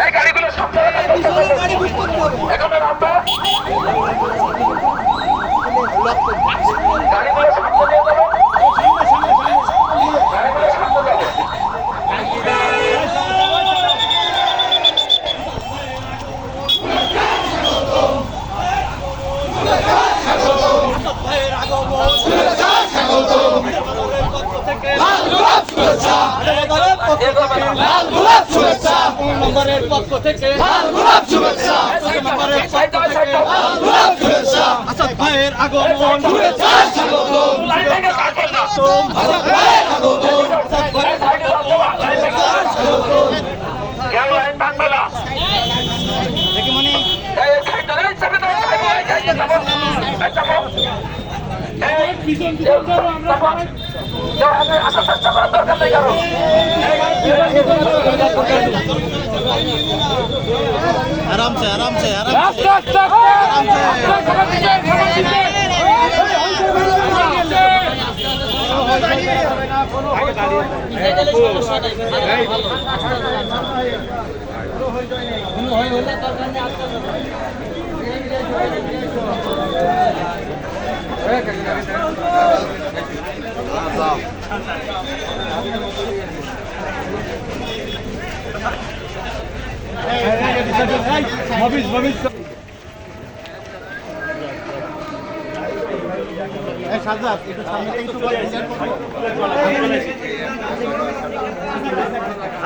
এই গাড়িগুলো এখানে নামবে, গাড়িগুলো সামনে নিয়ে যাবে, গাড়িগুলো সামনে যাবে। পক্ষ থেকে আসাদ ভাইয়ের আগমন आराम से आराम से आराम से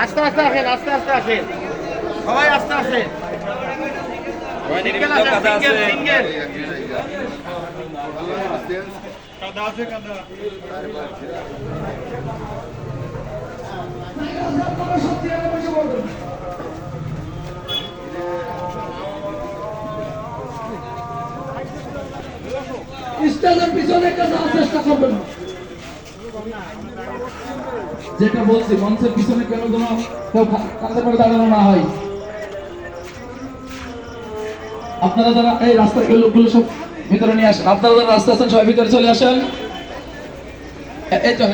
আস্তে আস্তে আসেন, আস্তে আস্তে আসেন, সবাই আস্তে আসেন। স্টেজের পিছনে একটা যাওয়ার চেষ্টা করবেন, যেটা বলছি মঞ্চের পিছনে কেন যেন কেউ কাঁধে করে দাঁড়ানো না হয়। আপনারা যারা এই রাস্তার লোকগুলো সব ভিতরে নিয়ে আসেন, আপনারা যারা রাস্তা আছেন সবাই ভিতরে চলে আসেন। এই তো